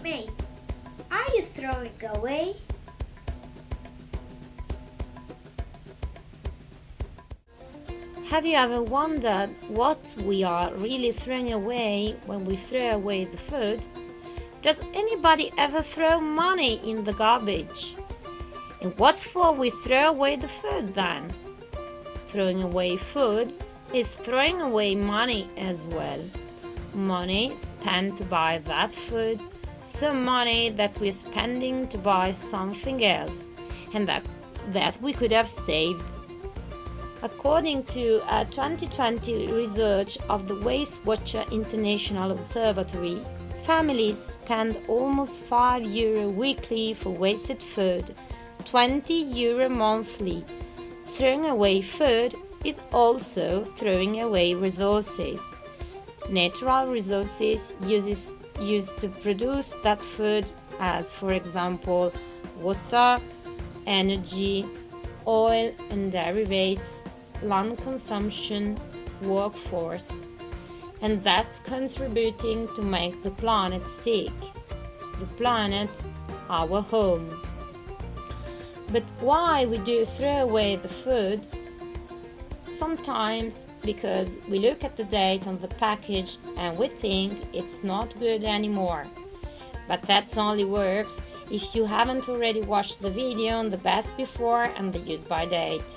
Mate, are you throwing away? Have you ever wondered what we are really throwing away when we throw away the food? Does anybody ever throw money in the garbage? And what for we throw away the food then? Throwing away food is throwing away money as well. Money spent to buy that food, some money that we're spending to buy something else, and that we could have saved. According to a 2020 research of the Waste Watcher International Observatory, families spend almost €5 weekly for wasted food, €20 monthly. Throwing away food is also throwing away resources. Natural resources used to produce that food, as for example water, energy, oil and derivatives, land consumption, workforce, and that's contributing to make the planet sick. The planet, our home. But why we do throw away the food? Sometimes because we look at the date on the package and we think it's not good anymore. But that only works if you haven't already watched the video on the best before and the use by date.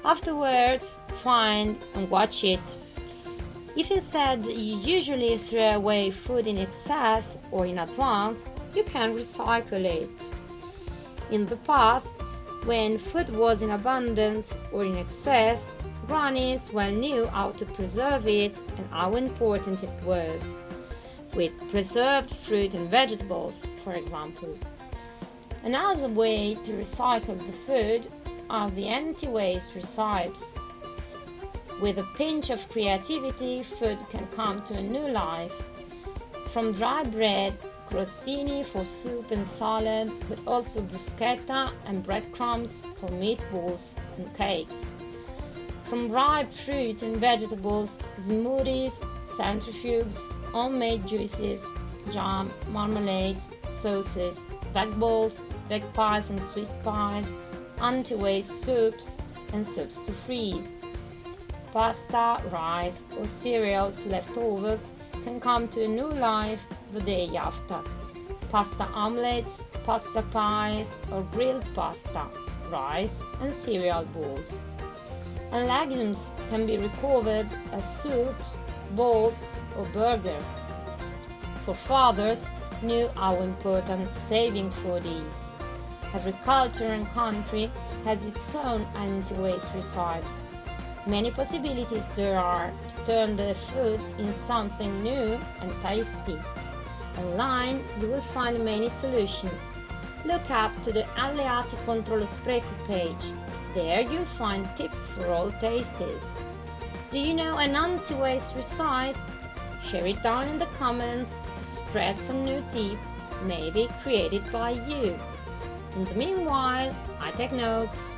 Afterwards, find and watch it. If instead you usually throw away food in excess or in advance, you can recycle it. In the past, when food was in abundance or in excess, grannies well knew how to preserve it and how important it was, with preserved fruit and vegetables, for example. Another way to recycle the food are the anti-waste recipes. With a pinch of creativity, food can come to a new life. From dry bread, crostini for soup and salad, but also bruschetta and breadcrumbs for meatballs and cakes. From ripe fruit and vegetables, smoothies, centrifuges, homemade juices, jam, marmalades, sauces, veg balls, veg pies and sweet pies, anti-waste soups and soups to freeze. Pasta, rice or cereals leftovers can come to a new life the day after. Pasta omelets, pasta pies or grilled pasta, rice and cereal balls. And legumes can be recovered as soups, balls or burger. For fathers knew how important saving food is. Every culture and country has its own anti-waste recipes. Many possibilities there are to turn the food into something new and tasty. Online you will find many solutions. Look up to the Alleati contro lo spreco page. There you'll find tips for all tastes. Do you know an anti-waste recipe? Share it down in the comments to spread some new tip, maybe created by you. In the meanwhile, I take notes.